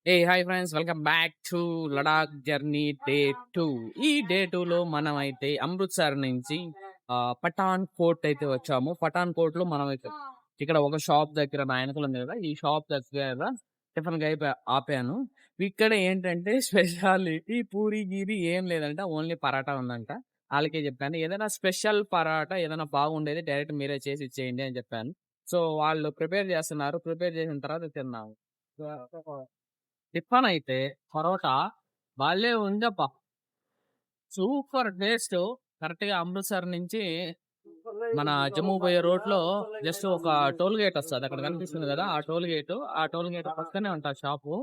A hi friends, welcome back to Ladakh journey day 2. ఈ day 2లో మనమైతే అమృత్సర్ నుంచి పఠాన్ కోట్ అయితే వచ్చాము. పఠాన్ కోట్లో మనం ఇక్కడ ఒక షాప్ దగ్గర నా వెనకాల ఉంది కదా, ఈ షాప్ దగ్గర టిఫిన్ గా ఆపాను. ఇక్కడ ఏంటంటే స్పెషాలిటీ పూరి గీరి ఏం లేదంట, ఓన్లీ పరాటా ఉందంట. వాళ్ళకే చెప్పాను, ఏదైనా స్పెషల్ పరాటా ఏదైనా బాగుండేది డైరెక్ట్ మీరే చేసి ఇచ్చేయండి అని చెప్పాను. సో వాళ్ళు ప్రిపేర్ చేస్తున్నారు, ప్రిపేర్ చేసిన తర్వాత తిన్నాము. టిఫన్ అయితే పరోటా భలే ఉందబ్బా! Super taste. కరెక్ట్‌గా అమృత్సర్ నుంచి మన జమ్మూ పోయే రోడ్‌లో జస్ట్ ఒక టోల్ గేట్ వస్తది. అక్కడ కనిపిస్తుంది కదా! ఆ టోల్ గేట్ పక్కనే ఉంటది షాపు.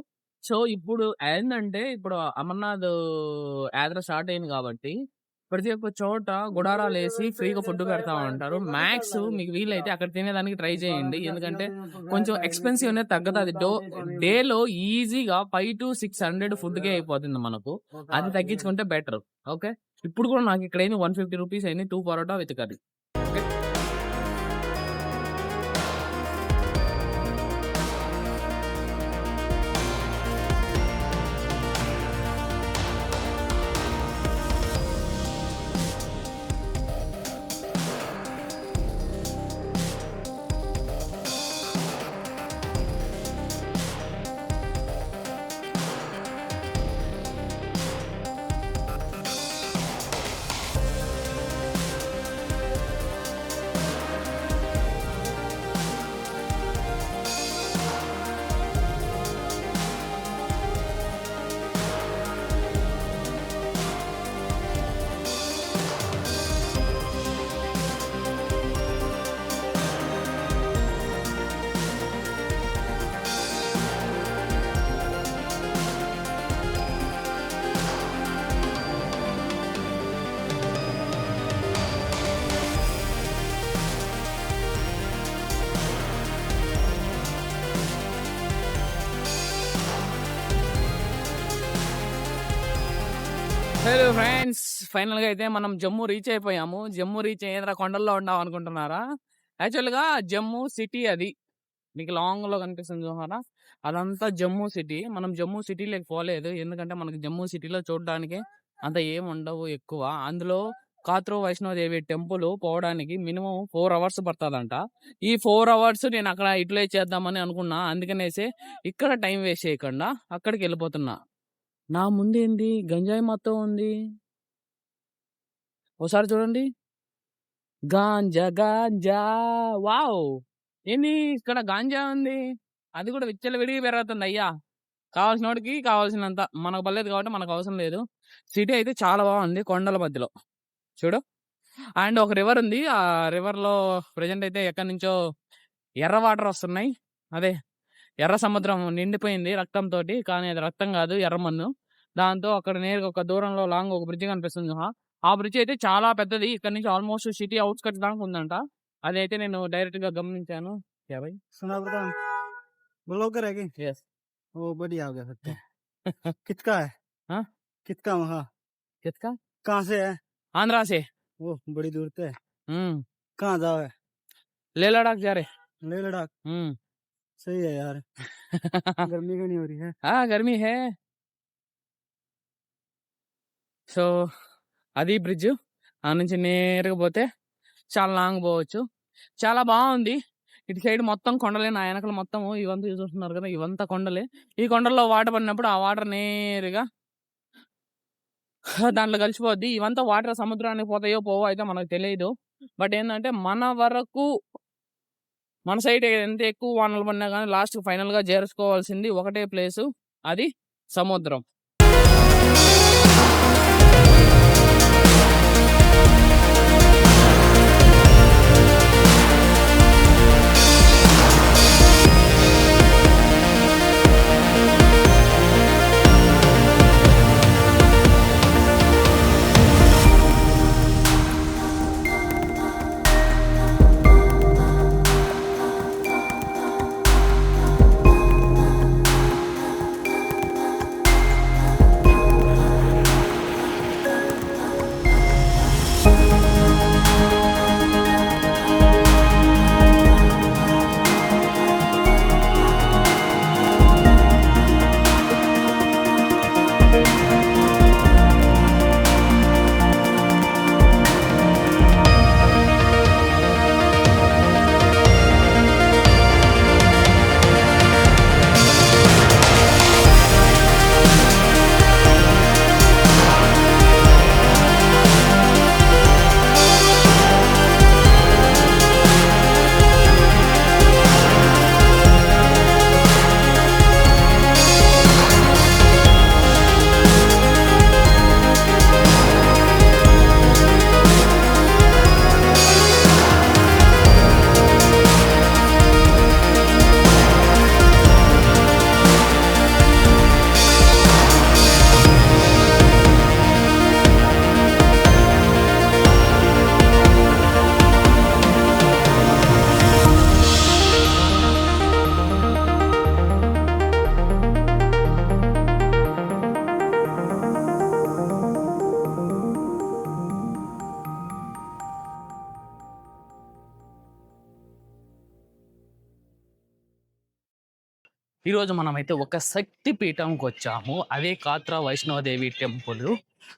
సో, ఇప్పుడు ఏందంటే, ఇప్పుడు అమర్నాథ్ యాత్ర స్టార్ట్ అయింది కాబట్టి, ప్రతి ఒక్క చోట గుడారాలేసి ఫ్రీగా ఫుడ్ పెడతా ఉంటారు. మాక్స్ మీకు వీలైతే అక్కడ తినేదానికి ట్రై చేయండి. ఎందుకంటే, కొంచెం ఎక్స్‌పెన్సివ్ అనేది తగ్గతది. డేలో ఈజీగా 500-600 ఫుడ్‌కే అయిపోతుంది మనకు. అది తగ్గించుకుంటే బెటర్. ఓకే. ఇప్పుడు కూడా నాకు ఇక్కడైంది ₹150 అయింది. 2 parotta with curry. Okay. Hello friends, ఫైనల్‌గా అయితే మనం జమ్మూ రీచ్ అయిపోయాము. జమ్మూ రీచ్ అయ్యేంరా కొండల్లో ఉన్నాం అనుకుంటున్నారా? యాక్చువల్‌గా జమ్మూ సిటీ అది. మీకు లాంగ్‌లో కనిపిస్తుంది చూసారా? అదంతా జమ్మూ సిటీ. మనం జమ్మూ సిటీలోకి పోలేదు. ఎందుకంటే మనకి జమ్మూ సిటీలో చూడడానికి అంత ఏమి ఉండవు ఎక్కువ. అందులో కాత్రూ వైష్ణోదేవి టెంపుల్ పోవడానికి మినిమమ్ 4 అవర్స్ పడతదంట. ఈ 4 అవర్స్ నేను అక్కడ యుటిలైజ్ చేద్దామని అనుకున్నా. అందుకనేసి ఇక్కడ టైం వేస్ట్ చేయకుండా అక్కడికెళ్ళిపోతున్నా. నా ముందేంది గంజాయి మొత్తం ఉంది. ఓసారి చూడండి. గాంజా గాంజా వావ్! ఏంది ఇక్కడ గాంజా ఉంది. అది కూడా విచ్చలవిడిగా పెరుగుతుందయ్యా. కావాల్సినోడికి కావాల్సినంత. మనకు పర్లేదు కాబట్టి మనకు అవసరం లేదు. సిటీ అయితే చాలా బాగుంది కొండల మధ్యలో. చూడు. అండ్ ఒక రివర్ ఉంది. ఆ రివర్‌లో ప్రెజెంట్ అయితే ఎక్కడి నుంచో ఎర్ర వాటర్ వస్తున్నాయి. అదే ఎర్ర సముద్రం నిండిపోయింది రక్తంతోటి. కానీ అది రక్తం కాదు, ఎర్రమన్ను. దాంతో అక్కడ నేరుగా ఒక దూరంలో లాంగ్ ఒక బ్రిడ్జ్ కనిపిస్తుంది చూసావా? ఆ బ్రిడ్జ్ అయితే చాలా పెద్దది. ఇక్కడ నుంచి ఆల్మోస్ట్ సిటీ ఔట్‌స్కట్స్ దాకా ఉందంట. అదైతే నేను డైరెక్ట్‌గా గమనించాను. क्या भाई? सुना बता ब्लॉगर है कि यस. वो बढ़िया हो गया फिर तो। किसका है? हाँ? किसका वहाँ किसका? कहाँ से है? आंध्रा से. वो बड़ी दूर से है। हम्म. कहाँ जाओ है? लेह लद्दाख जा रहे. लेह लद्दाख। सही है यार। गर्मी क्यों नहीं हो रही है? हाँ, गर्मी है. సో అది బ్రిడ్జ్. ఆ నుంచి నేరుగా పోతే చాలా లాంగ్ పోవచ్చు. చాలా బాగుంది. ఇటు సైడ్ మొత్తం కొండలే. నా వెనకలు మొత్తం ఇవంతా చూస్తున్నారు కదా, ఇవంతా కొండలే. ఈ కొండల్లో వాటర్ పడినప్పుడు ఆ వాటర్ నేరుగా దాంట్లో కలిసిపోద్ది. ఇవంతా వాటర్ సముద్రానికి పోతాయో పోవో అయితే మనకు తెలియదు. బట్ ఏంటంటే మన వరకు మన సైడ్ ఎంత ఎక్కువ వానలు పడినా కానీ లాస్ట్ ఫైనల్ గా చేర్చుకోవాల్సింది ఒకటే ప్లేసు, అది సముద్రం. ఈరోజు మనమైతే ఒక శక్తి పీఠంకి వచ్చాము. అదే కాత్రా వైష్ణోదేవి టెంపుల్.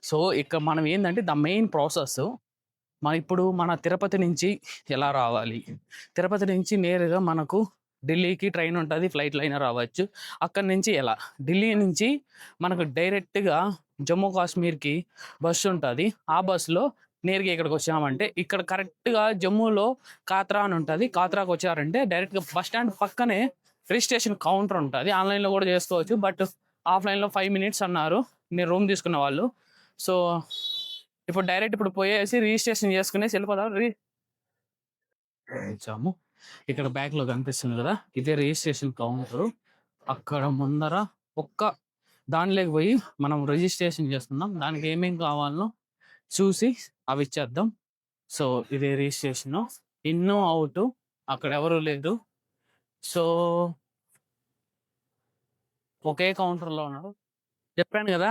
సో, ఇక్కడ మనం ఏందంటే ద మెయిన్ ప్రాసెస్ ఇప్పుడు మన తిరుపతి నుంచి ఎలా రావాలి? తిరుపతి నుంచి నేరుగా మనకు ఢిల్లీకి ట్రైన్ ఉంటది. ఫ్లైట్‌లో అయినా రావచ్చు. అక్కడి నుంచి ఎలా? ఢిల్లీ నుంచి మనకు డైరెక్ట్‌గా జమ్మూ కాశ్మీర్‌కి బస్సు ఉంటది. ఆ బస్సులో నేరుగా ఇక్కడికొచ్చామంటే ఇక్కడ కరెక్ట్‌గా జమ్మూలో కాత్రా అని ఉంటది. కాత్రాకొచ్చారంటే డైరెక్ట్‌గా బస్ స్టాండ్ పక్కనే రిజిస్ట్రేషన్ కౌంటర్ ఉంటది. ఆన్‌లైన్‌లో కూడా చేసుకోవచ్చు. బట్ ఆఫ్‌లైన్‌లో 5 మినిట్స్ అన్నారు. నేను రూమ్ తీసుకున్న వాళ్ళు. సో, ఇప్పుడు పోయేసి రిజిస్ట్రేషన్ చేసుకునేసి వెళ్ళిపోదాం. వచ్చాము. ఇక్కడ బ్యాక్‌లో కనిపిస్తుంది కదా! ఇదే రిజిస్ట్రేషన్ కౌంటరు. అక్కడ ముందర ఒక్క దానిలోకి పోయి మనం రిజిస్ట్రేషన్ చేసుకుందాం. దానికి ఏమేం కావాలనో చూసి అవి ఇచ్చేద్దాం. సో, ఇదే రిజిస్ట్రేషను. ఇన్ను, ఔటు అక్కడ ఎవరు లేరు. సో, ఒకే కౌంటర్‌లో ఉన్నారు. చెప్పాను కదా!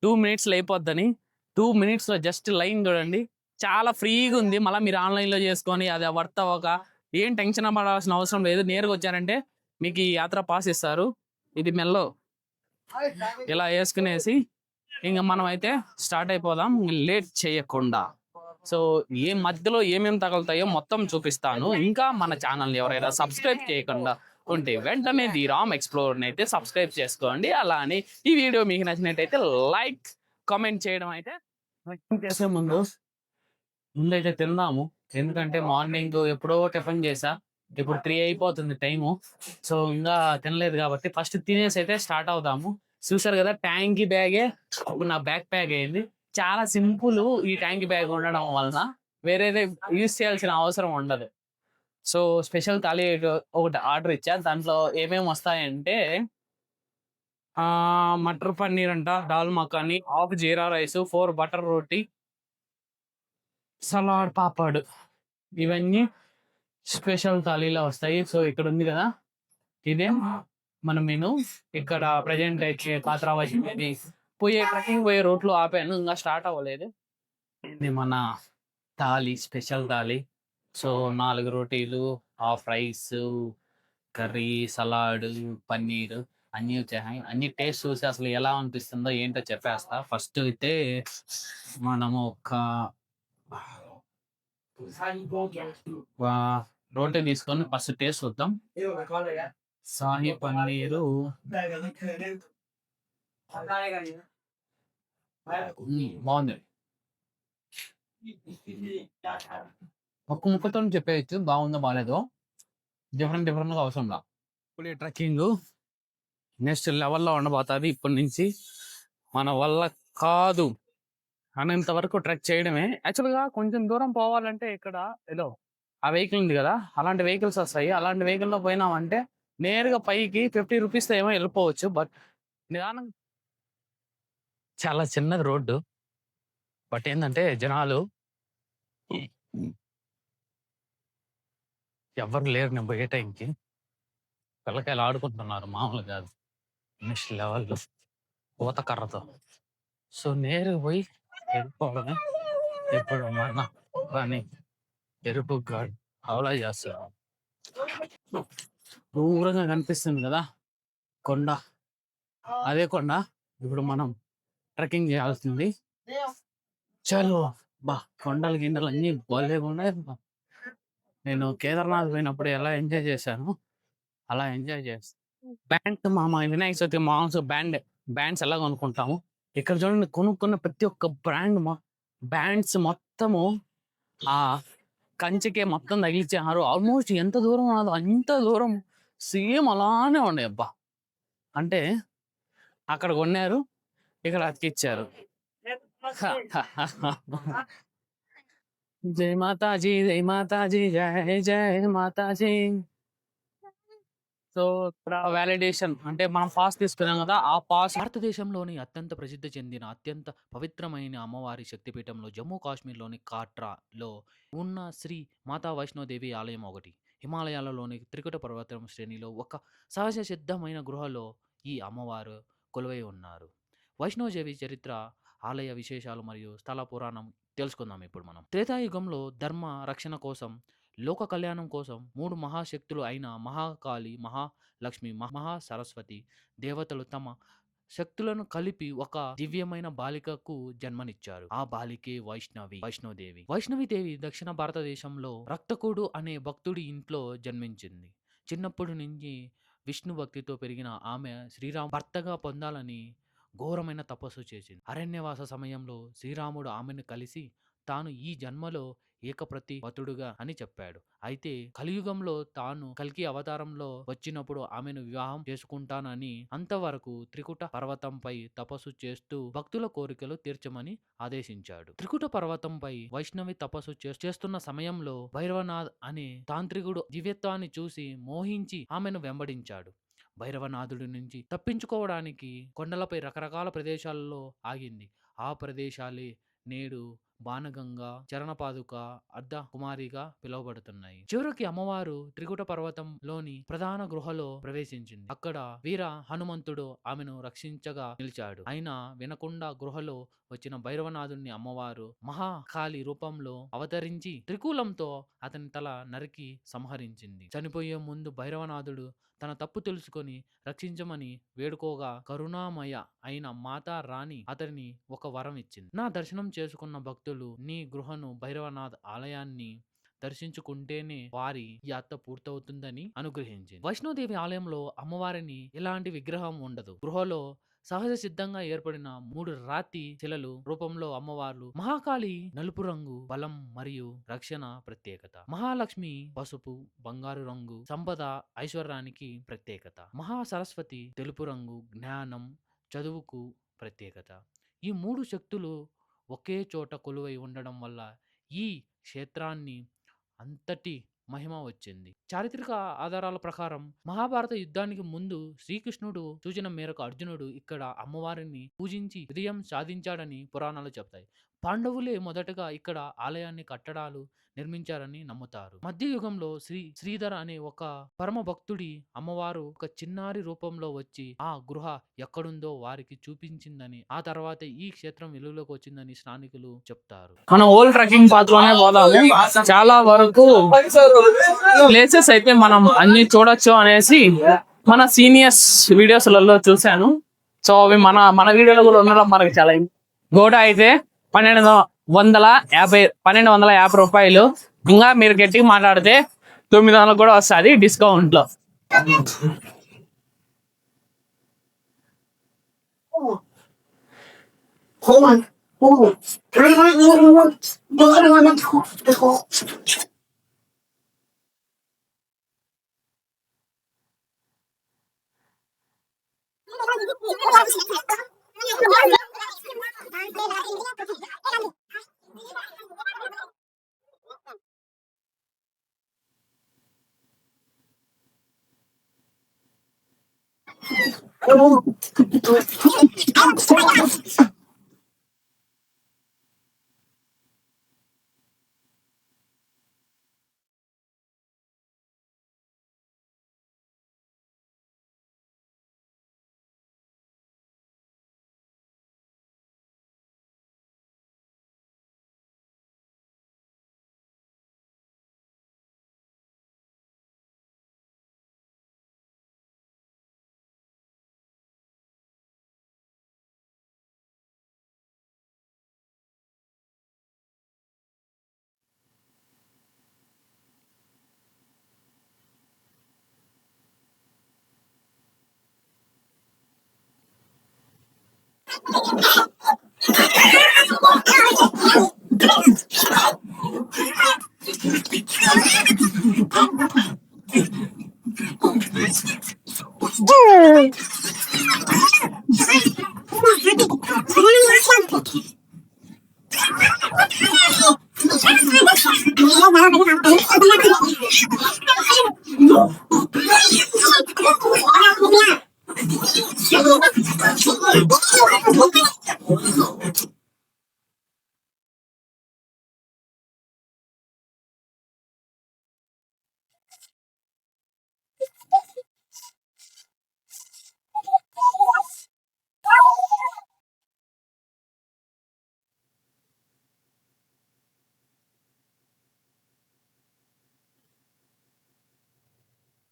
2 మినిట్స్‌లో అయిపోద్దని. 2 మినిట్స్‌లో జస్ట్ లైన్ చూడండి. చాలా ఫ్రీగా ఉంది. మళ్ళా మీరు ఆన్‌లైన్‌లో చేసుకొని అది వర్త్ అవ్వక ఏం టెన్షన్ పడాల్సిన అవసరం లేదు. నేరుగా వచ్చారంటే మీకు ఈ యాత్ర పాస్ ఇస్తారు. ఇది మెల్లో ఇలా యేసుకునేసి ఇంక మనమైతే స్టార్ట్ అయిపోదాం లేట్ చేయకుండా. సో, మధ్యలో ఏమేమి తగులుతాయో మొత్తం చూపిస్తాను. ఇంకా మన ఛానల్‌ని ఎవరైనా సబ్స్క్రైబ్ చేయకుండా ఉంటే వెంటనే ది రామ్ ఎక్స్‌ప్లోరర్‌ని అయితే సబ్స్క్రైబ్ చేసుకోండి. అలానే ఈ వీడియో మీకు నచ్చినట్టయితే లైక్, కామెంట్ చేయడం అయితే చేసే ముందైతే తిందాము. ఎందుకంటే మార్నింగ్ ఎప్పుడో టిఫిన్ చేశా. ఇప్పుడు 3 అయిపోతుంది టైము. సో, ఇంగా తినలేదు కాబట్టి ఫస్ట్ తినేసి అయితే స్టార్ట్ అవుదాము. చూసారు కదా! ట్యాంకీ బ్యాగే ఇప్పుడు నా బ్యాక్ ప్యాక్ అయింది. చాలా సింపుల్ ఈ ట్యాంకీ బ్యాగ్ ఉండడం వలన వేరేది యూజ్ చేయాల్సిన అవసరం ఉండదు. సో, స్పెషల్ థాలీ ఒకటి ఆర్డర్ ఇచ్చా. దాంట్లో ఏమేమి వస్తాయంటే మటర్ పన్నీర్ అంట, దాల్ మఖాని, హాఫ్ జీరా రైస్, 4 బటర్ రోటీ, సలాడ్, పాపడ్ ఇవన్నీ స్పెషల్ థాలీలో వస్తాయి. సో, ఇక్కడ ఉంది కదా! ఇదే మన మెను. ఇక్కడ ప్రెజెంట్ అయితే కాత్రా వైష్ణవి ట్రెక్కింగ్ పోయే రూట్‌లో ఆపాను. ఇంగా స్టార్ట్ అవ్వలేదు. ఇది మన థాలీ, స్పెషల్ థాలీ. సో, 4 రోటీలు, half rice, curry, salad, paneer అన్నీ వచ్చాయి. అన్నీ టేస్ట్ చూసి అసలు ఎలా అనిపిస్తుందో ఏంటో చెప్పేస్తా. ఫస్ట్ అయితే మనము ఒక రోటీ తీసుకొని ఫస్ట్ టేస్ట్ చూద్దాం. షాహీ పన్నీరు బాగుంది. ఒక్క ముక్కతో చెప్పేయచ్చు బాగుందో బాగాలేదో. డిఫరెంట్‌గా అవసరంలా. ఇప్పుడే ట్రెక్కింగు నెక్స్ట్ లెవెల్‌లో ఉండబోతది. ఇప్పటి నుంచి మన వల్ల కాదు అనేంత వరకు ట్రెక్ చేయడమే. యాక్చువల్‌గా కొంచెం దూరం పోవాలంటే ఇక్కడ ఏదో ఆ వెహికల్ ఉంది కదా! అలాంటి వెహికల్స్ వస్తాయి. అలాంటి వెహికల్‌లో పోయినామంటే నేరుగా పైకి 50 రూపీస్‌తో ఏమో వెళ్ళిపోవచ్చు. బట్ నిదానంగా చాలా చిన్నది రోడ్డు. బట్ ఏందంటే జనాలు ఎవ్వరు లేరు నేను పోయే టైంకి. పిల్లకాయలు ఆడుకుంటున్నారు మామూలు కాదు. నెక్స్ట్ లెవెల్‌లో ఊత కర్రతో. సో, నేరుగా పోయి వెళ్ళిపోవడమే. ఇప్పుడు మన పని. ఎరుపు గాడు హవలా చేస్తున్నాడు. దూరంగా కనిపిస్తుంది కదా కొండ. అదే కొండ ఇప్పుడు మనం ట్రెక్కింగ్ చేయాల్సింది. చలో కొండలు గిండలు అన్ని భలేగా ఉన్నాయి. నేను కేదార్నాథ్ పోయినప్పుడు ఎలా ఎంజాయ్ చేశాను అలా ఎంజాయ్ చేస్తాను. బ్యాండ్ వినాయక చవితి మాంసం బ్యాండ్స్ ఎలా కొనుక్కుంటాము ఇక్కడ చూడండి. కొనుక్కున్న ప్రతి ఒక్క బ్యాండ్స్ మొత్తము ఆ కంచెకే మొత్తం తగిలించారు. ఆల్మోస్ట్ ఎంత దూరం ఉన్నదో అంత దూరం సేమ్ అలానే ఉన్నాయి. అబ్బా అంటే అక్కడ కొన్నారు, ఇక్కడ అతికిచ్చారు. జై మాతాజీ, జై మాతాజీ, జై జై మాతాజీ. సో, ఇక్కడ వాలిడేషన్ అంటే మనం పాస్ తీసుకున్నాం కదా! ఆ పాస్ భారతదేశంలోని అత్యంత ప్రసిద్ధి చెందిన అత్యంత పవిత్రమైన అమ్మవారి శక్తిపీఠంలో జమ్మూ కాశ్మీర్లోని కాట్రాలో ఉన్న శ్రీ మాతా వైష్ణోదేవి ఆలయం ఒకటి. హిమాలయాలలోని త్రికుట పర్వతం శ్రేణిలో ఒక సహజ సిద్ధమైన గృహలో ఈ అమ్మవారు కొలువై ఉన్నారు. వైష్ణోదేవి చరిత్ర, ఆలయ విశేషాలు మరియు స్థల పురాణం తెలుసుకుందాం ఇప్పుడు మనం. త్రేతాయుగంలో ధర్మ రక్షణ కోసం లోక కళ్యాణం కోసం 3 మహాశక్తులు అయిన మహాకాళి, మహాలక్ష్మి, మహాసరస్వతి దేవతలు తమ శక్తులను కలిపి ఒక దివ్యమైన బాలికకు జన్మనిచ్చారు. ఆ బాలికే వైష్ణోదేవి. వైష్ణవిదేవి దక్షిణ భారతదేశంలో రక్తకుడు అనే భక్తుడి ఇంట్లో జన్మించింది. చిన్నప్పటి నుంచి విష్ణు భక్తితో పెరిగిన ఆమె శ్రీరామ్ భర్తగా పొందాలని ఘోరమైన తపస్సు చేసింది. అరణ్యవాస సమయంలో శ్రీరాముడు ఆమెను కలిసి తాను ఈ జన్మలో ఏకప్రతిపతుడుగా అని చెప్పాడు. అయితే కలియుగంలో తాను కల్కి అవతారంలో వచ్చినప్పుడు ఆమెను వివాహం చేసుకుంటానని, అంతవరకు త్రికుట పర్వతంపై తపస్సు చేస్తూ భక్తుల కోరికలు తీర్చమని ఆదేశించాడు. త్రికుట పర్వతంపై వైష్ణవి తపస్సు చేస్తున్న సమయంలో భైరవనాథ్ అనే తాంత్రికుడు దివ్యత్వాన్ని చూసి మోహించి ఆమెను వెంబడించాడు. భైరవనాథుడి నుంచి తప్పించుకోవడానికి కొండలపై రకరకాల ప్రదేశాలలో ఆగింది. ఆ ప్రదేశాలే నేడు బాణగంగ, చరణపాదుక, అర్ధ కుమారిగా పిలువబడుతున్నాయి. చివరికి అమ్మవారు త్రికుట పర్వతంలోని ప్రధాన గృహలో ప్రవేశించింది. అక్కడ వీర హనుమంతుడు ఆమెను రక్షించగా నిలిచాడు. అయినా వినకుండా గృహలో వచ్చిన భైరవనాథుని అమ్మవారు మహాకాళి రూపంలో అవతరించి త్రికూలంతో అతని తల నరికి సంహరించింది. చనిపోయే ముందు భైరవనాథుడు తన తప్పు తెలుసుకొని రక్షించమని వేడుకోగా కరుణామయ అయిన మాతా రాణి అతడిని ఒక వరం ఇచ్చింది. నా దర్శనం చేసుకున్న భక్తులు నీ గృహను భైరవనాథ్ ఆలయాన్ని దర్శించుకుంటేనే వారి యాత్ర పూర్తవుతుందని అనుగ్రహించింది. వైష్ణోదేవి ఆలయంలో అమ్మవారిని ఎలాంటి విగ్రహం ఉండదు. గృహలో సహజ సిద్ధంగా ఏర్పడిన 3 రాతి శిలలు రూపంలో అమ్మవార్లు. మహాకాళి నలుపు రంగు బలం మరియు రక్షణ ప్రత్యేకత. మహాలక్ష్మి పసుపు, బంగారు రంగు సంపద, ఐశ్వర్యానికి ప్రత్యేకత. మహాసరస్వతి తెలుపు రంగు జ్ఞానం, చదువుకు ప్రత్యేకత. ఈ 3 శక్తులు ఒకే చోట కొలువై ఉండడం వల్ల ఈ క్షేత్రాన్ని అంతటి మహిమ వచ్చింది. చారిత్రక ఆధారాల ప్రకారం మహాభారత యుద్ధానికి ముందు శ్రీకృష్ణుడు సూచన మేరకు అర్జునుడు ఇక్కడ అమ్మవారిని పూజించి విజయం సాధించాడని పురాణాలు చెప్తాయి. పాండవులే మొదటగా ఇక్కడ ఆలయాన్ని కట్టడాలు నిర్మించారని నమ్ముతారు. మధ్యయుగంలో శ్రీధర్ అనే ఒక పరమ భక్తుడి అమ్మవారు ఒక చిన్నారి రూపంలో వచ్చి ఆ గృహ ఎక్కడుందో వారికి చూపించిందని, ఆ తర్వాత ఈ క్షేత్రం వెలుగులోకి వచ్చిందని స్థానికులు చెప్తారు. మనం ఓల్డ్ ట్రెక్కింగ్ పాత్ లోనే పోదాము. చాలా వరకు ప్లేసెస్ అయితే మనం అన్ని చూడొచ్చు అనేసి మన సీనియర్స్ వీడియోస్లలో చూశాను. సో అవి మన వీడియోలో కూడా ఉండడం మనకి చాలా గోడ అయితే 1250 రూపాయలు. ఇంకా మీరు గట్టిగా మాట్లాడితే 900 కూడా వస్తుంది డిస్కౌంట్ లో.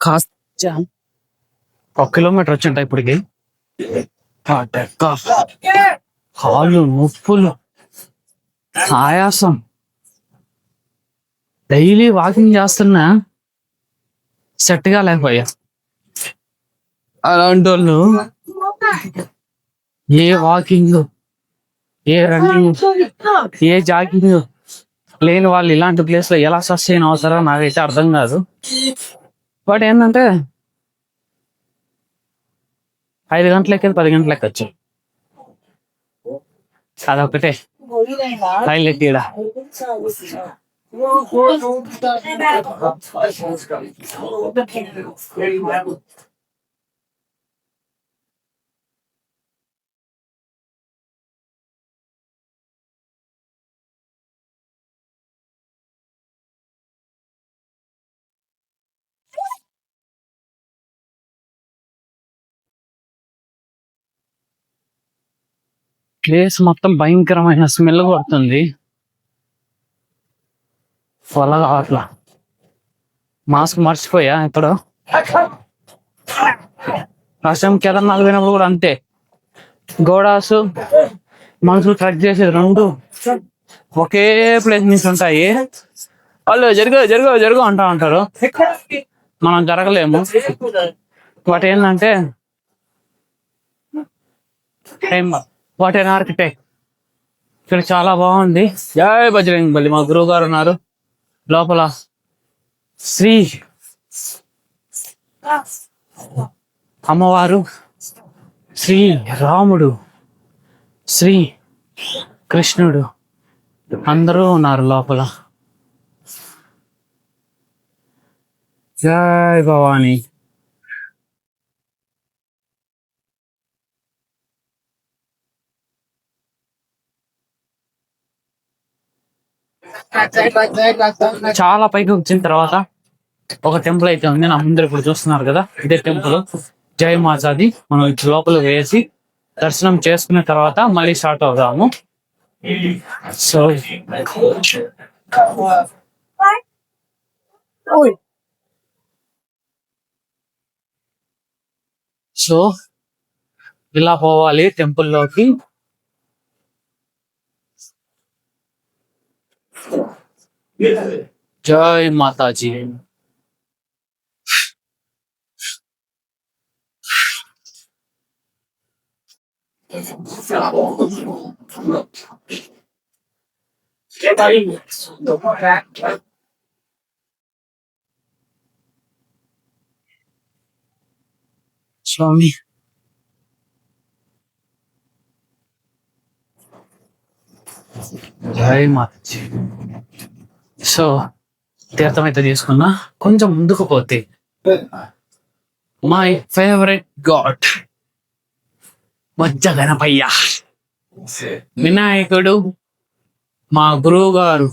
కాస్త 1 కిలోమీటర్ వచ్చింటాయి ఇప్పటికి. కాళ్ళు నొప్పులు, ఆయాసం. డైలీ వాకింగ్ చేస్తున్నా సెట్గా లేకపోయా. అలాంటి వాళ్ళు ఏ వాకింగ్, ఏ రన్నింగ్, ఏ జాగింగ్ లేని వాళ్ళు ఇలాంటి ప్లేస్ లో ఎలా సస్టైన్ అవుతారో నాకైతే అర్థం కాదు. బట్ ఏంటంటే 5 గంటలకి 10 గంటలకి వచ్చు, అదొకటే హైలైట్ ఈడ. ప్లేస్ మొత్తం భయంకరమైన స్మెల్ కొడుతుంది. వల్ల అట్లా మాస్క్ మర్చిపోయా ఇప్పుడు. వర్షం కేదార్నాథ్ పోయినప్పుడు కూడా అంతే, గోడాసు మనుషులు ట్రెక్ చేసేది 2 ఒకే ప్లేస్ నుంచి ఉంటాయి. వాళ్ళు జరుగు అంటా ఉంటారు, మనం జరగలేము. బట్ ఏంటంటే వాట్ ఎన్ ఆర్కిటెక్ట్. ఇక్కడ చాలా బాగుంది. జై బజరంగ్ బలి. మా గురువు గారు ఉన్నారు లోపల. శ్రీ అమ్మవారు, శ్రీ రాముడు, శ్రీ కృష్ణుడు అందరూ ఉన్నారు లోపల. జై భవానీ. చాలా పైకి వచ్చిన తర్వాత ఒక టెంపుల్ అయితే ఉంది నా ముందర, ఇప్పుడు చూస్తున్నారు కదా, ఇదే టెంపుల్ జై మాతాది. మనం ఇటు లోపల వేసి దర్శనం చేసుకున్న తర్వాత మళ్ళీ స్టార్ట్ అవుదాము. సో ఇలా పోవాలి టెంపుల్లోకి. జై మాతాజీ. స్వామి జై మాతాజీ. సో తీర్థం అయితే తీసుకున్నా. కొంచెం ముందుకు పోతే మై ఫేవరెట్ గాడ్ బొజ్జ గణపయ్య వినాయకుడు, మా గురువు గారు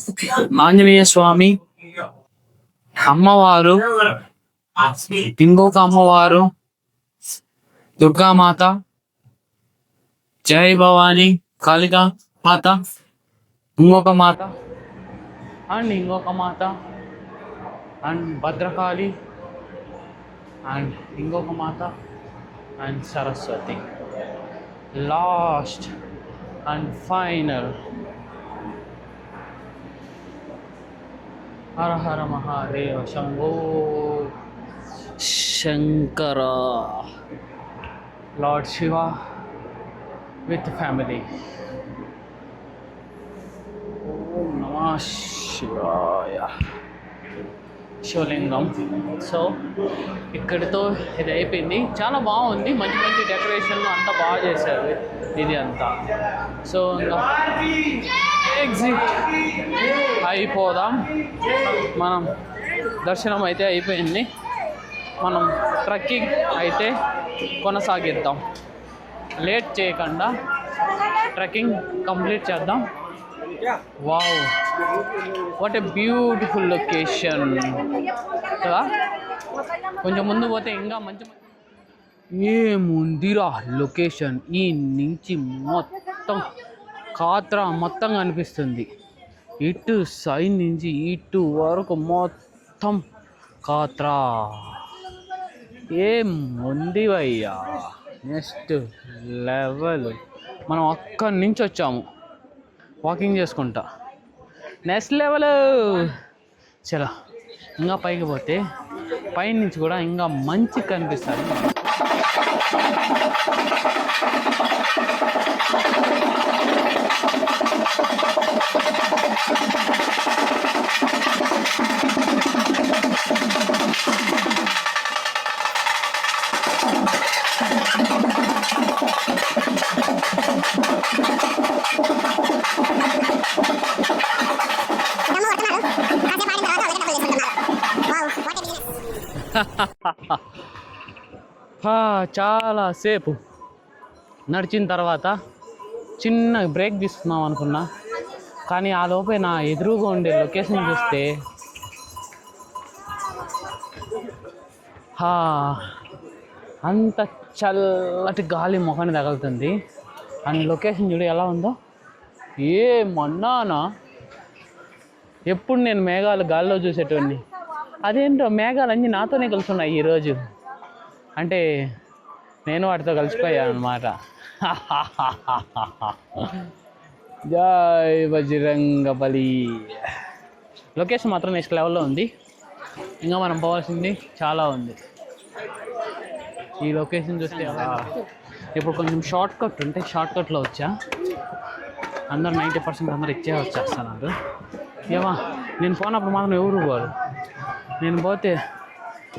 ఆంజనేయ స్వామి, అమ్మవారు, ఇంకొక అమ్మవారు దుర్గామాత, జై భవానీ కాళికా మాత, ఇంకొక మాత అండ్ ఇంకొక మాత అండ్ భద్రకాళి అండ్ ఇంకొక మాత and Saraswati. Last and final Hara Hara Mahadeva Shambho Shankara, lord Shiva with family. ఓం నమః శివాయ. శివలింగం. సో ఇక్కడితో ఇది అయిపోయింది. చాలా బాగుంది, మంచి మంచి డెకరేషన్లు అంతా బాగా చేశారు ఇది అంతా. సో ఇంకా ఎగ్జిట్ అయిపోదాం. మనం దర్శనం అయితే అయిపోయింది, మనం ట్రెక్కింగ్ అయితే కొనసాగిద్దాం. లేట్ చేయకుండా ట్రెక్కింగ్ కంప్లీట్ చేద్దాం. Wow, what a beautiful location కదా. కొంచెం ముందు పోతే ఇంకా మంచి ఏముందిరా లొకేషన్. ఈ నుంచి మొత్తం కాత్రా మొత్తం కనిపిస్తుంది. ఇటు సైడ్ నుంచి ఇటు వరకు మొత్తం కాత్రా. ఏం ఉంది భయ్యా, నెక్స్ట్ లెవెల్. మనం అక్కడి నుంచి వచ్చాము వాకింగ్ చేసుకుంటా. Next level. చలో ఇంకా పైకి పోతే పైన నుంచి కూడా ఇంకా మంచి కనిపిస్తుంది. చాలా సేపు నడిచిన తర్వాత చిన్న బ్రేక్ తీసుకుందాం అనుకున్నా, కానీ ఆ లోపే నా ఎదురుగా ఉండే లొకేషన్ చూస్తే అంత చల్లటి గాలి మొహాన్ని తగులుతుంది. అండ్ లొకేషన్ చూడు ఎలా ఉందో. ఏమన్నానా, ఎప్పుడు నేను మేఘాలు గాల్లో చూసేటోడిని, అదేంటో మేఘాలన్నీ నాతోనే కలిసి ఉన్నాయి ఈరోజు. అంటే నేను వాటితో కలిసిపోయాను అనమాట. జై బజరంగబలి. లొకేషన్ మాత్రం నెక్స్ట్ లెవెల్లో ఉంది. ఇంకా మనం పోవాల్సింది చాలా ఉంది. ఈ లొకేషన్ చూస్తే ఇప్పుడు కొంచెం షార్ట్ కట్ ఉంటే షార్ట్ కట్లో వచ్చా. అందరు 90% అందరు వచ్చేస్తున్నారు. ఏమా నేను పోనప్పుడు మాత్రం ఎవరు పోరు, నేను పోతే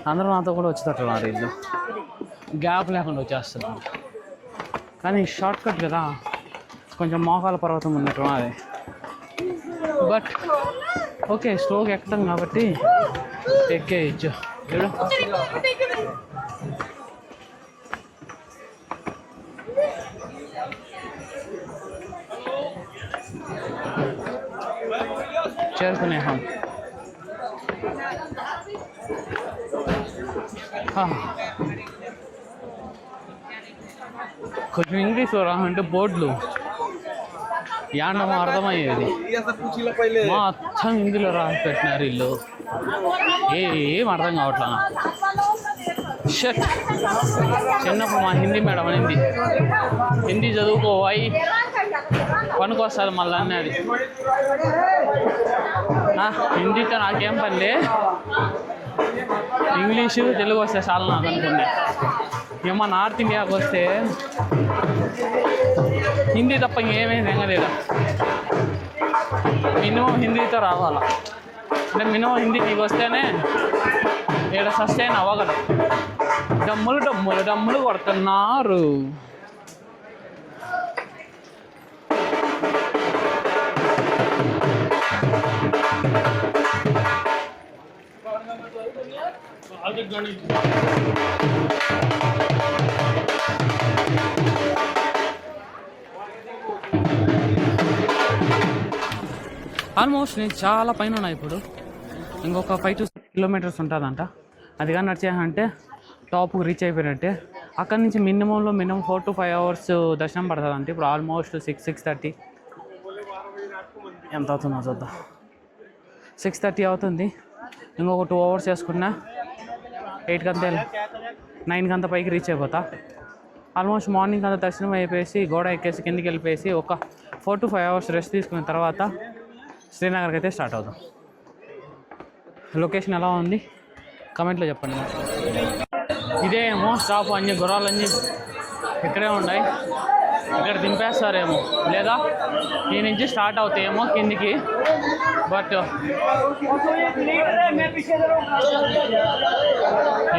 అందరూ నాతో కూడా వచ్చేటట్టున్నారు. వీళ్ళు గ్యాప్ లేకుండా వచ్చేస్తున్నారు. కానీ షార్ట్ కట్ కదా, కొంచెం మోకాల పర్వతం ఉన్నట్టు అది. బట్ ఓకే, స్లోగా ఎక్కడం కాబట్టి ఎక్కేయచ్చు. చేరుకునేహాం. కొంచెం ఇంగ్లీష్లో రామంటే బోర్డులు యాండమో అర్థమయ్యేది, మొత్తం హిందీలో రాసి పెట్టినారు వీళ్ళు. ఏం అర్థం కావట్లా. షట్, చిన్నప్పుడు మా హిందీ మేడం అనింది, హిందీ చదువుకోవాయి పనికొస్తారు మళ్ళీ అన్నది. హిందీతో నాకేం పనిలే, ఇంగ్లీషు తెలుగు వస్తే చాలా నాకు అనుకుంది. ఏమో నార్త్ ఇండియాకి వస్తే హిందీ తప్ప ఇంకేమేమి తెగలేదు. మినిమం హిందీతో రావాలా, అంటే మినిమం హిందీ నీకు వస్తేనే ఇక్కడ సస్టైన్ అవ్వగలవు. డమ్ములు డమ్ములు డమ్ములు కొడుతున్నారు. ఆల్మోస్ట్ నేను చాలా పైన ఉన్నా. ఇప్పుడు ఇంకొక 5 to 6 kilometers ఉంటుందంట. అది కానీ నడిచేయాలంటే టాప్కి రీచ్ అయిపోయినట్టే. అక్కడి నుంచి మినిమం 4 to 5 hours దర్శనం పడుతుందంటే. ఇప్పుడు ఆల్మోస్ట్ 6:30 ఎంత అవుతుందో చూద్దాం. 6:30 అవుతుంది. ఇంకొక 2 hours చేసుకున్నా 8 కంతా 9 కంతా పైకి రీచ్ అయిపోతా. ఆల్మోస్ట్ మార్నింగ్ అంతా దర్శనం అయిపోయేసి గోడ ఎక్కేసి కిందికి వెళ్ళిపోయేసి ఒక 4 to 5 hours రెస్ట్ తీసుకున్న తర్వాత శ్రీనగర్కి అయితే స్టార్ట్ అవుతాం. లొకేషన్ ఎలా ఉంది కమెంట్లో చెప్పండి. ఇదేమో స్టాప్, అన్ని గుర్రాలన్నీ ఇక్కడే ఉన్నాయి. ఇక్కడ దింపేస్తారేమో, లేదా ఈ నుంచి స్టార్ట్ అవుతాయేమో కిందికి. బట్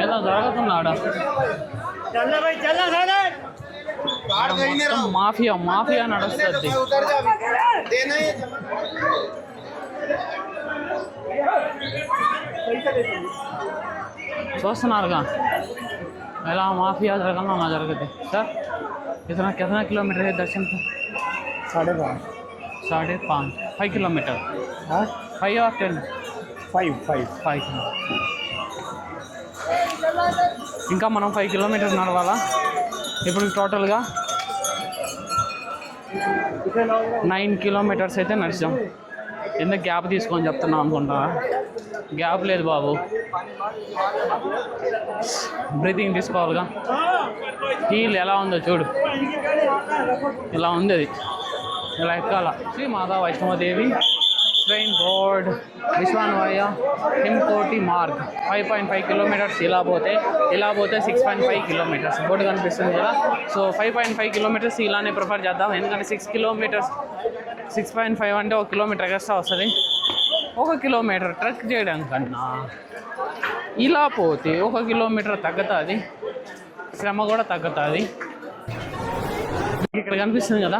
ఏదో జరుగుతున్నాడు. మాఫియా నడుస్తుంది. చూస్తున్నారుగా ఎలా మాఫియా జరగాలో నా జరుగుతుంది. సార్ इतना कितना किलोमीटर है दर्शन का? 5.5 5 किलोमीटर. 5 or 10? 5 ఇంకా మనం 5 kilometers నడవాలా. ఇప్పుడు టోటల్గా 9 kilometers అయితే నడిచాం. ఎందుకు గ్యాప్ తీసుకొని చెప్తున్నాం అనుకుంటా, గ్యాప్ లేదు బాబు, బ్రీతింగ్ తీసుకోవాలిగా. హీల్ ఎలా ఉందో చూడు, ఇలా ఉంది అది, ఇలా ఎక్కాల. శ్రీ మాతా వైష్ణవదేవి ట్రైన్ బోర్డ్ విశ్వాన్వయ హిమ్కోటి మార్గ్ 5.5 కిలోమీటర్స్. ఇలా పోతే 6.5 కిలోమీటర్స్ బోర్డు కనిపిస్తుంది కదా. సో 5.5 కిలోమీటర్స్ ఇలానే ప్రిఫర్ చేద్దాం, ఎందుకంటే 6 కిలోమీటర్స్ 6.5 అంటే 1 కిలోమీటర్ ఎక్స్ట్రా వస్తుంది. 1 కిలోమీటర్ ట్రెక్ చేయడం కన్నా ఇలా పోతే 1 కిలోమీటర్ తగ్గుతుంది, శ్రమ కూడా తగ్గుతుంది. ఇక్కడ కనిపిస్తుంది కదా,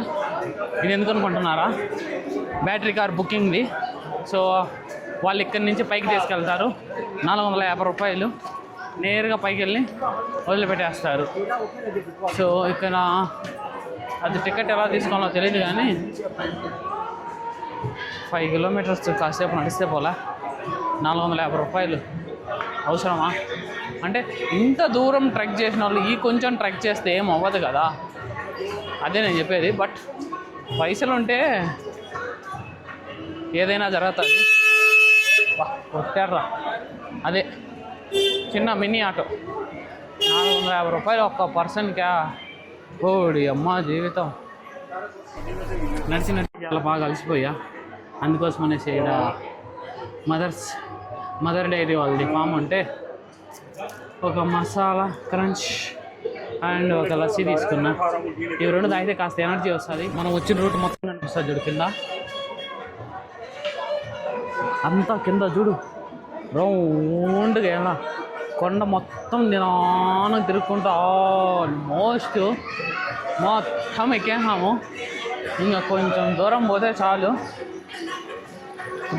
ఇది ఎందుకు అనుకుంటున్నారా, బ్యాటరీ కార్ బుకింగ్ది. సో వాళ్ళు ఇక్కడి నుంచి పైకి తీసుకెళ్తారు, 450 రూపాయలు నేరుగా పైకి వెళ్ళి వదిలిపెట్టేస్తారు. సో ఇక్కడ అది టికెట్ ఎలా తీసుకోవాలో తెలియదు, కానీ 5 కిలోమీటర్స్ కాసేపు నడిస్తే పోలా 450 రూపాయలు అవసరమా? అంటే ఇంత దూరం ట్రెక్ చేసిన వాళ్ళు ఈ కొంచెం ట్రెక్ చేస్తే ఏం అవ్వదు కదా, అదే నేను చెప్పేది. బట్ పైసలు ఉంటే ఏదైనా జరుగుతుంది. కొట్టారా, అదే చిన్న మినీ ఆటో 450 రూపాయలు ఒక్క పర్సన్కా. ఓడి అమ్మ జీవితం. నడిచినట్టు చాలా బాగా కలిసిపోయా, అందుకోసం అనేసి ఇక్కడ మదర్ డైరీ వాళ్ళది ఫామ్ ఉంటే ఒక మసాలా క్రంచ్ అండ్ ఒక లస్సీ తీసుకున్నా. ఇవి రెండు తాగితే కాస్త ఎనర్జీ వస్తుంది. మనం వచ్చిన రూట్ మొత్తం కనిపిస్తుంది చూడు, కింద అంతా కింద చూడు రౌండ్గా, ఏమన్నా కొండ మొత్తం నిదానం తిరుక్కుంటూ ఆల్మోస్ట్ మొత్తం ఎక్కేసాము. ఇంకా కొంచెం దూరం పోతే చాలు,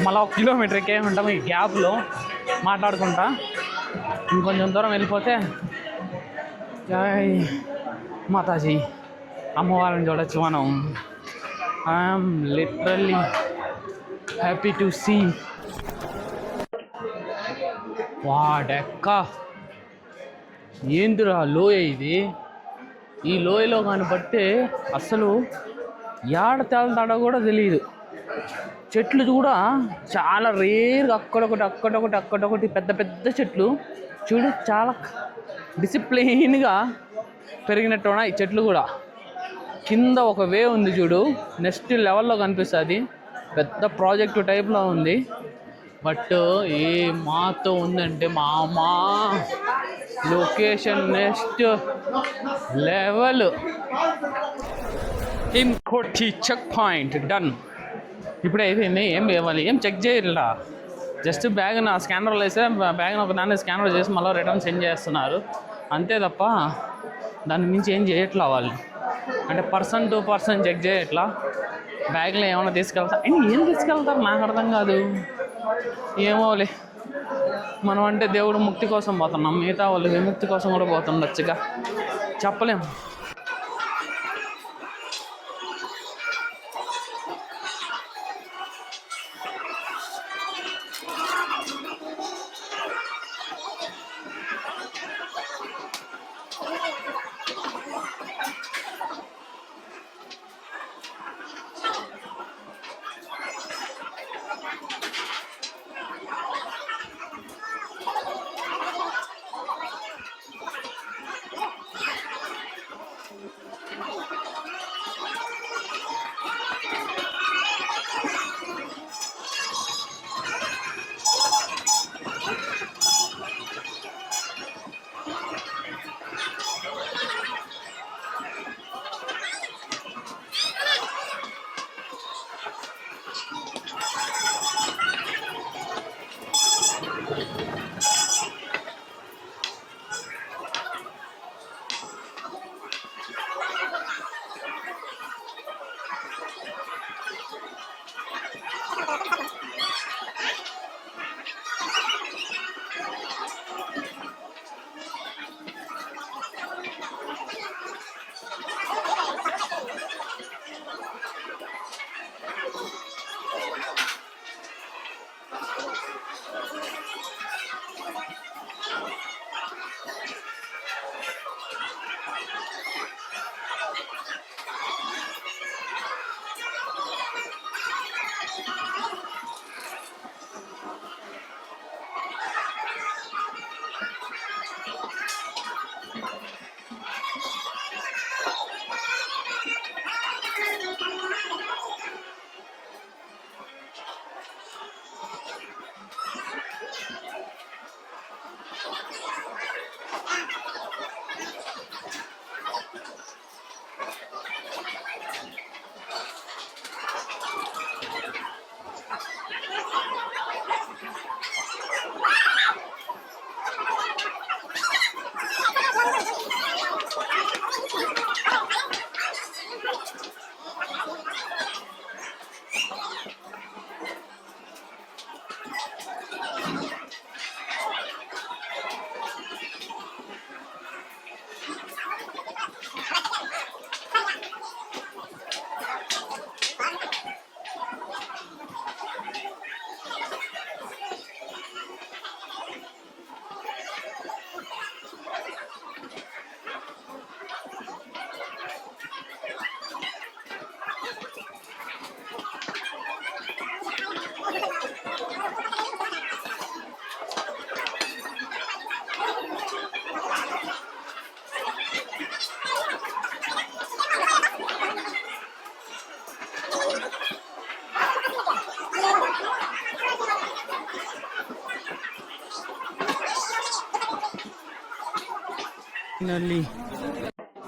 మళ్ళీ 1 కిలోమీటర్ ఎక్కేమంటాము. ఈ గ్యాప్లో మాట్లాడుకుంటా ఇంకొంచెం దూరం వెళ్ళిపోతే జై మాతాజీ అమ్మవారిని చూడొచ్చు మనం. I'm literally happy to see. వాడెక్క ఏందిరా లోయ ఇది, ఈ లోయలో కనబట్టే అసలు ఏడ తేలుతాడో కూడా తెలియదు. చెట్లు కూడా చాలా రేర్గా అక్కడొకటి పెద్ద పెద్ద చెట్లు చూడు, చాలా డిసిప్లైన్గా పెరిగినట్టు ఉన్నాయి ఈ చెట్లు కూడా. కింద ఒక వే ఉంది చూడు, నెక్స్ట్ లెవెల్లో కనిపిస్తుంది, పెద్ద ప్రాజెక్టు టైప్లో ఉంది. బట్ ఏ మాతో ఉందంటే మామా location next level. Himkoti check point done. ఇప్పుడే అయిపోయింది, ఏం ఇవ్వాలి, ఏం చెక్ చేయట్లా, జస్ట్ బ్యాగ్ నా స్కానర్లో వేస్తే బ్యాగ్ ఒక దాన్ని స్కానర్ చేసి మళ్ళీ రిటర్న్ సెండ్ చేస్తున్నారు అంతే తప్ప దాని మించి ఏం చేయట్లా వాళ్ళు. అంటే పర్సన్ టు పర్సన్ చెక్ చేయట్లా. బ్యాగ్లో ఏమైనా తీసుకెళ్తారు, ఏం తీసుకెళ్తారు నాకు అర్థం కాదు. ఏమోలే, మనం అంటే దేవుడు ముక్తి కోసం పోతున్నాం, మిగతా వాళ్ళు విముక్తి కోసం కూడా పోతుండొచ్చుగా, చెప్పలేం.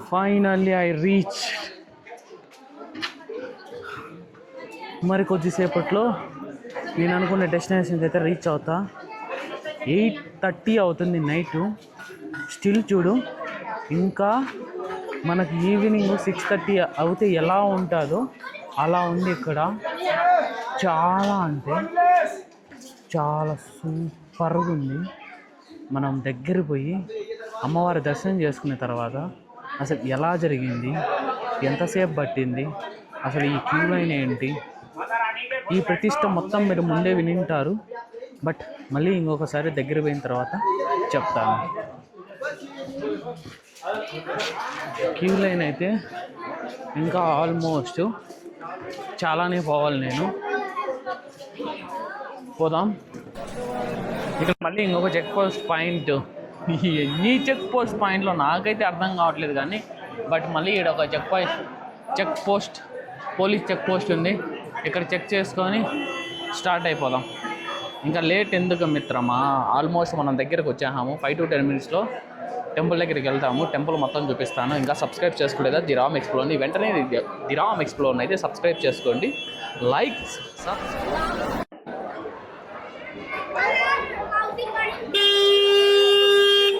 Finally I reach. మరి కొద్దిసేపట్లో నేను అనుకున్న డెస్టినేషన్కి అయితే రీచ్ అవుతా. 8:30 అవుతుంది నైటు. స్టిల్ చూడు, ఇంకా మనకి ఈవినింగ్ 6:30 అవుతే ఎలా ఉంటుందో అలా ఉంది ఇక్కడ. చాలా అంటే చాలా సూపర్గా ఉంది. మనం దగ్గర పోయి అమ్మవారి దర్శనం చేసుకున్న తర్వాత అసలు ఎలా జరిగింది, ఎంతసేపు పట్టింది, అసలు ఈ క్యూ లైన్ ఏంటి, ఈ ప్రతిష్ట మొత్తం మీరు ముందే వినింటారు. బట్ మళ్ళీ ఇంకొకసారి దగ్గర పోయిన తర్వాత చెప్తాను. క్యూ లైన్ అయితే ఇంకా ఆల్మోస్ట్ చాలానే పోవాలి. నేను పోదాం. ఇక్కడ మళ్ళీ ఇంకొక చెక్ పోస్ట్ పాయింట్. ఎన్ని చెక్ పోస్ట్ పాయింట్లో నాకైతే అర్థం కావట్లేదు కానీ, బట్ మళ్ళీ ఇక్కడ ఒక check post police check post ఉంది. ఇక్కడ చెక్ చేసుకొని స్టార్ట్ అయిపోదాం. ఇంకా లేట్ ఎందుకు మిత్రమా, ఆల్మోస్ట్ మనం దగ్గరకు వచ్చాము. 5 to 10 minutesలో టెంపుల్ దగ్గరికి వెళ్తాము. టెంపుల్ మొత్తం చూపిస్తాను. ఇంకా సబ్స్క్రైబ్ చేసుకోలేదా ది రామ్ ఎక్స్ప్లోర్ని, వెంటనే ది రామ్ ఎక్స్ప్లోర్ని అయితే సబ్స్క్రైబ్ చేసుకోండి. Like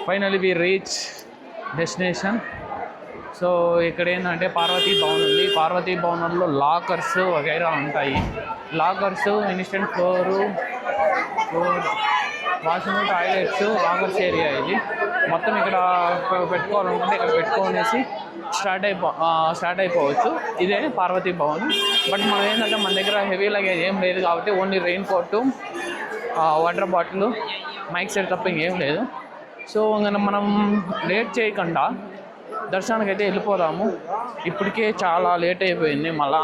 finally we reach destination. So ఇక్కడ ఏంటంటే పార్వతీ భవన్ ఉంది. పార్వతీ భవన్లో లాకర్స్ వగైరా ఉంటాయి. Lockers, instant floor, washroom, toilets, lockers area ఇది మొత్తం. ఇక్కడ పెట్టుకోవాలనుకుంటే ఇక్కడ పెట్టుకోనేసి స్టార్ట్ అయిపోవచ్చు. ఇదే పార్వతీ భవన్. బట్ మనం ఏంటంటే మన దగ్గర హెవీ లగేజ్ ఏం లేదు కాబట్టి only rain coat, water bottle, mic set తప్ప ఇంకేం లేదు. సో ఇంకా మనం లేట్ చేయకుండా దర్శనానికి అయితే వెళ్ళిపోదాము. ఇప్పటికే చాలా లేట్ అయిపోయింది. మళ్ళా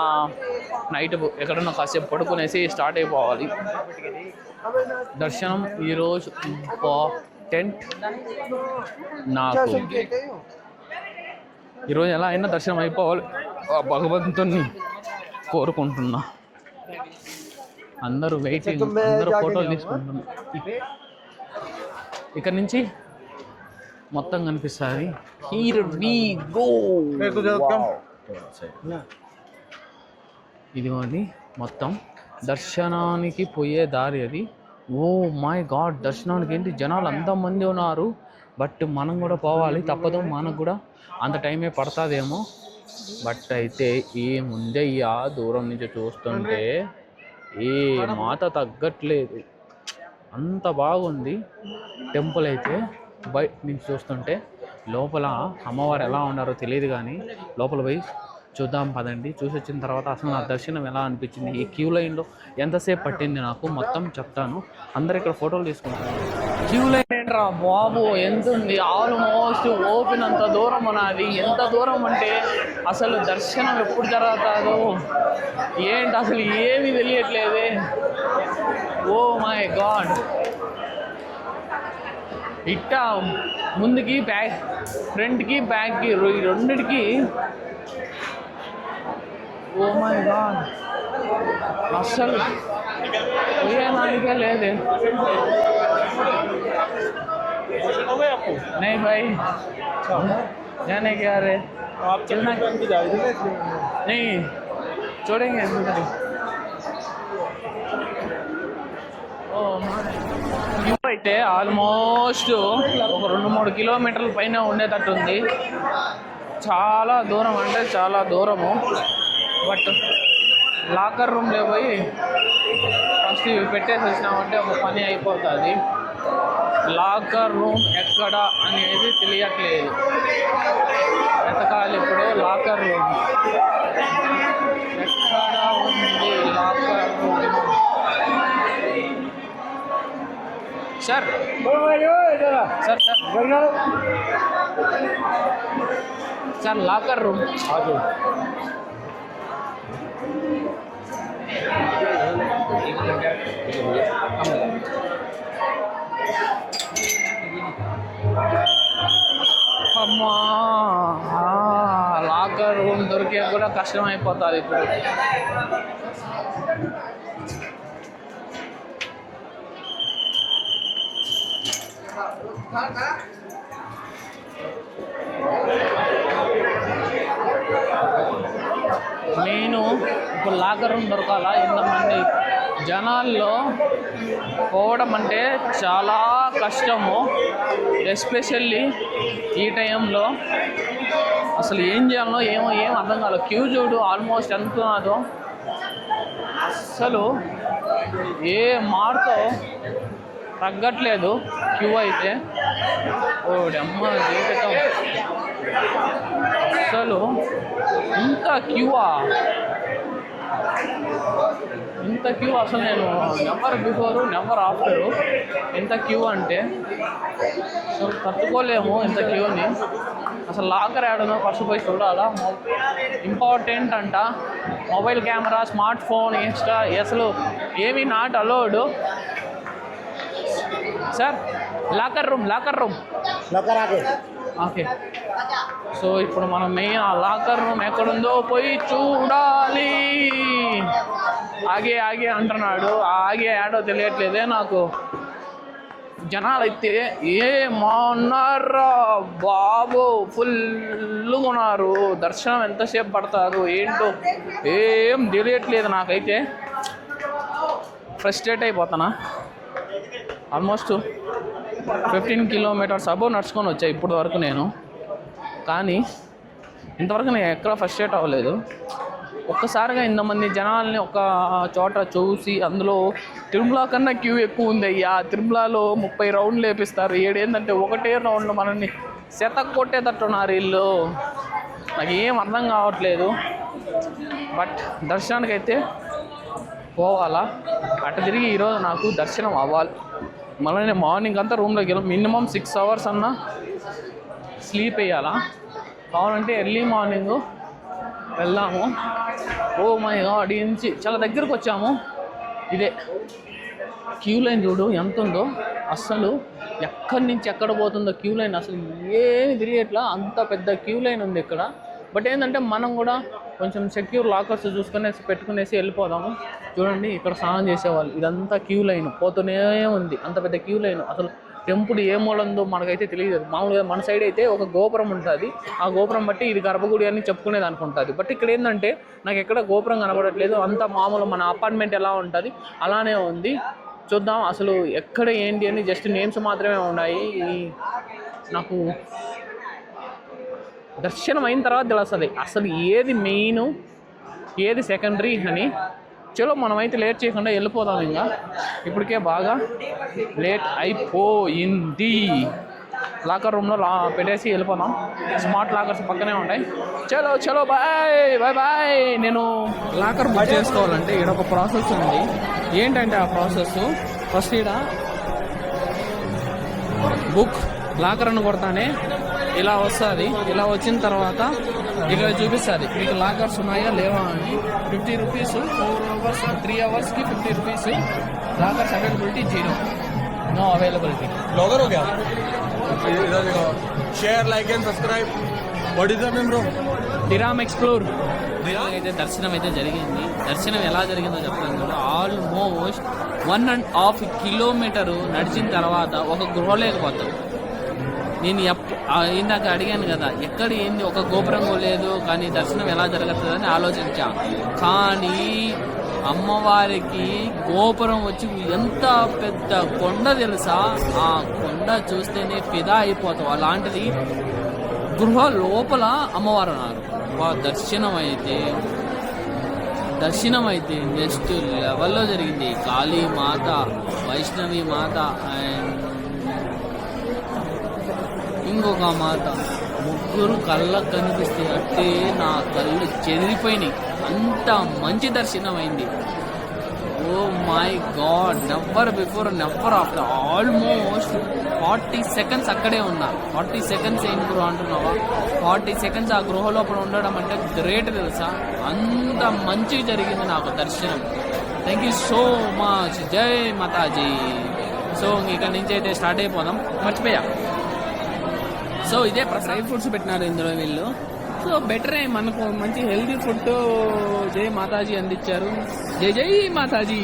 నైట్ ఎక్కడన్నా కాసేపు పడుకునేసి స్టార్ట్ అయిపోవాలి. దర్శనం ఈరోజు ఇంపార్టెంట్ నాకు. ఈరోజు ఎలా అయినా దర్శనం అయిపోవాలి, భగవంతుని కోరుకుంటున్నా. అందరూ వెయిటింగ్, అందరూ ఫోటోలు తీసుకుంటున్నారు. ఇక్కడ నుంచి మొత్తం కనిపిస్తుంది. Here we go. ఇదిగోండి మొత్తం దర్శనానికి పోయే దారి అది. ఓ మై గాడ్, దర్శనానికి ఏంటి జనాలు అంతమంది ఉన్నారు. బట్ మనం కూడా పోవాలి, తప్పదు. మనకు కూడా అంత టైమే పడుతుందేమో. బట్ అయితే ఏముందయ్యా, దూరం నుంచి చూస్తుంటే ఏ మాత తగ్గట్లేదు, అంత బాగుంది టెంపుల్ అయితే. బయట నుంచి చూస్తుంటే లోపల అమ్మవారు ఎలా ఉన్నారో తెలియదు కానీ లోపల పోయి చూద్దాం పదండి. చూసి వచ్చిన తర్వాత అసలు నా దర్శనం ఎలా అనిపించింది, ఈ క్యూ లైన్లో ఎంతసేపు పట్టింది నాకు మొత్తం చెప్తాను. అందరు ఇక్కడ ఫోటోలు తీసుకుంటారు. క్యూ లైన్ ఏంట్రా బాబు, ఎంత ఉంది, ఆల్మోస్ట్ ఓపెన్ అంత దూరం ఉన్నది. ఎంత దూరం అంటే అసలు దర్శనం ఎప్పుడు జరుగుతుందో ఏంటి అసలు ఏమీ తెలియట్లేదే. ఓ మై గాడ్, ఇట్టా ముందుకి బ్యాక్, ఫ్రంట్కి బ్యాక్కి రెండిటికి. ఓ మై గాడ్, అస్సలు పోయేదానికే లేదే. नहीं भाई, जाने क्या रहे आप, चलना नहीं छोड़ेंगे। వ్యూ అయితే ఆల్మోస్ట్ ఒక 2-3 కిలోమీటర్ల పైన ఉండేటట్టుంది. చాలా దూరం అంటే చాలా దూరము. బట్ లాకర్ రూమ్లో పోయి ఫస్ట్ ఇవి పెట్టేసి వచ్చినామంటే ఒక పని అయిపోతుంది. లాకర్ రూమ్ ఎక్కడ అనేది తెలియట్లేదు, వెతకాలి ఇప్పుడు. లాకర్ రూమ్ ఎక్కడ ఉంది? Locker room sir sir sir locker room అమ్మా, లాకర్ రూమ్ దొరికే కూడా కష్టం అయిపోతుంది ఇప్పుడు. నేను ఇప్పుడు లాకర్ రూమ్ దొరకాలా, ఇంతమంది జనాల్లో పోవడం అంటే చాలా కష్టము, ఎస్పెషల్లీ ఈ టైంలో. అసలు ఏం చేయాలో ఏం అర్థం కాలేదు. క్యూ చూడు ఆల్మోస్ట్ ఎంత ఉన్నదో, అస్సలు ఏ మార్తో తగ్గట్లేదు క్యూ అయితే. ఓడమ్మ జీవితం, అసలు ఇంత క్యూవా, ఇంత క్యూ అసలు నేను నెవర్ బిఫోరు నెవర్ ఆఫ్టరు ఇంత క్యూ అంటే అసలు తట్టుకోలేము ఇంత క్యూని. అసలు లాకర్ యాడనో ఫస్ట్ పోయి చూడాలా. ఇంపార్టెంట్ అంట, mobile camera, smart phone, Insta అసలు ఏమీ not allowed. Sir locker room okay. So ఇప్పుడు మనం మెయిన్ ఆ లాకర్ రూమ్ ఎక్కడుందో పోయి చూడాలి. ఆగే అంటున్నాడు, ఆగే ఆడో తెలియట్లేదే నాకు. జనాలైతే ఏమన్నారా బాబు, ఫుల్గా ఉన్నారు. దర్శనం ఎంతసేపు పడతారు ఏంటో ఏం తెలియట్లేదు నాకైతే. ఫ్రస్ట్రేట్ అయిపోతానా. ఆల్మోస్ట్ 15 కిలోమీటర్స్ అబోవ్ నడుచుకొని వచ్చాయి ఇప్పటి వరకు నేను, కానీ ఇంతవరకు నేను ఎక్కడ ఫ్రస్ట్రేట్ అవ్వలేదు. ఒక్కసారిగా ఇంతమంది జనాల్ని ఒక చోట చూసి, అందులో తిరుమల కన్నా క్యూ ఎక్కువ ఉంది అయ్యా. తిరుమలలో 30 రౌండ్లు వేపిస్తారు, ఏంటంటే ఒకటే రౌండ్లో మనల్ని కొట్టేటట్టున్నారు వీళ్ళు. నాకు ఏం అర్థం కావట్లేదు. బట్ దర్శనానికైతే పోవాలా. అటు తిరిగి ఈరోజు నాకు దర్శనం అవ్వాలి. మళ్ళీ నేను మార్నింగ్ అంతా రూమ్లోకి వెళ్ళాం. మినిమం 6 అవర్స్ అన్నా స్లీప్ వేయాలా. కావాలంటే ఎర్లీ మార్నింగ్ వెళ్దాము. ఓ మై గాడ్, నుంచి చాలా దగ్గరకు వచ్చాము. ఇదే క్యూ లైన్ చూడు ఎంత ఉందో. అస్సలు ఎక్కడి నుంచి ఎక్కడ పోతుందో క్యూ లైన్, అసలు ఏమి తిరిగేట్లా, అంత పెద్ద క్యూ లైన్ ఉంది ఇక్కడ. బట్ ఏంటంటే మనం కూడా కొంచెం సెక్యూర్ లాకర్స్ చూసుకునేసి పెట్టుకునేసి వెళ్ళిపోదాము. చూడండి ఇక్కడ స్నానం చేసేవాళ్ళు, ఇదంతా క్యూ లైన్ పోతూనే ఉంది. అంత పెద్ద క్యూ లైన్. అసలు టెంపుల్ ఏ మూలందో మనకైతే తెలియదు. మామూలుగా మన సైడ్ అయితే ఒక గోపురం ఉంటుంది, ఆ గోపురం బట్టి ఇది గర్భగుడి అని చెప్పుకునేది అనుకుంటుంది. బట్ ఇక్కడ ఏంటంటే నాకు ఎక్కడ గోపురం కనబడట్లేదు. అంతా మామూలు మన అపార్ట్మెంట్ ఎలా ఉంటుంది అలానే ఉంది. చూద్దాం అసలు ఎక్కడ ఏంటి అని. జస్ట్ నేమ్స్ మాత్రమే ఉన్నాయి. నాకు దర్శనం అయిన తర్వాత తెలుస్తుంది అసలు ఏది మెయిన్ ఏది సెకండరీ అని. చలో మనమైతే లేట్ చేయకుండా వెళ్ళిపోదాం. ఇంకా ఇప్పటికే బాగా లేట్ అయిపోయింది. లాకర్ రూమ్లో పెట్టేసి వెళ్ళిపోదాం. స్మార్ట్ లాకర్స్ పక్కనే ఉంటాయి. చలో బాయ్. నేను లాకర్ బుక్ చేసుకోవాలంటే ఇక్కడ ఒక ప్రాసెస్ ఉంది. ఏంటంటే ఆ ప్రాసెస్, ఫస్ట్ ఇక్కడ బుక్ లాకర్ అని కొడతానే ఇలా వస్తుంది. ఇలా వచ్చిన తర్వాత ఇక్కడ చూపిస్తుంది మీకు లాకర్స్ ఉన్నాయా లేవా అని. 50 రూపీస్ 4 అవర్స్ 3 అవర్స్కి 50 rupees. Lockers availability 0, no availability. Blogger हो क्या? Share like and subscribe. What is the name bro? దిరామ్ ఎక్స్ప్లోర్. అయితే దర్శనం అయితే జరిగింది. దర్శనం ఎలా జరిగిందో చెప్తాను కదా. ఆల్మోస్ట్ 1.5 కిలోమీటరు నడిచిన తర్వాత ఒక గృహలేకపోతాం. నేను ఇందాక అడిగాను కదా ఎక్కడ ఏంది, ఒక గోపురం లేదు, కానీ దర్శనం ఎలా జరుగుతుందని ఆలోచించా. కానీ అమ్మవారికి గోపురం వచ్చి ఎంత పెద్ద కొండ తెలుసా. ఆ కొండ చూస్తేనే ఫిదా అయిపోతాం. అలాంటిది గృహ లోపల అమ్మవారు ఉన్నారు. దర్శనం అయితే నెక్స్ట్ లెవెల్లో జరిగింది. కాళీ మాత, వైష్ణవి మాత అండ్ ఇంకొక మాత, ముగ్గురు కళ్ళకు కనిపిస్తే అంటే నా కళ్ళు చెదిరిపోయినాయి. అంత మంచి దర్శనం అయింది. Oh my God, never before never after. Almost 40 seconds అక్కడే ఉన్నా. 40 సెకండ్స్ ఏం గృహ అంటున్నావా? 40 సెకండ్స్ ఆ గృహ లోపల ఉండడం అంటే గ్రేట్ తెలుసా. అంత మంచిగా జరిగింది నాకు దర్శనం. Thank you so much. జై మాతాజీ. సో ఇక్కడ నుంచి అయితే స్టార్ట్ అయిపోదాం. మర్చిపోయా. సో ఇదే డ్రై ఫ్రూట్స్ పెట్టినారు ఇందులో వీళ్ళు. సో బెటరే, మనకు మంచి హెల్దీ ఫుడ్ జై మాతాజీ అందించారు. జై మాతాజీ.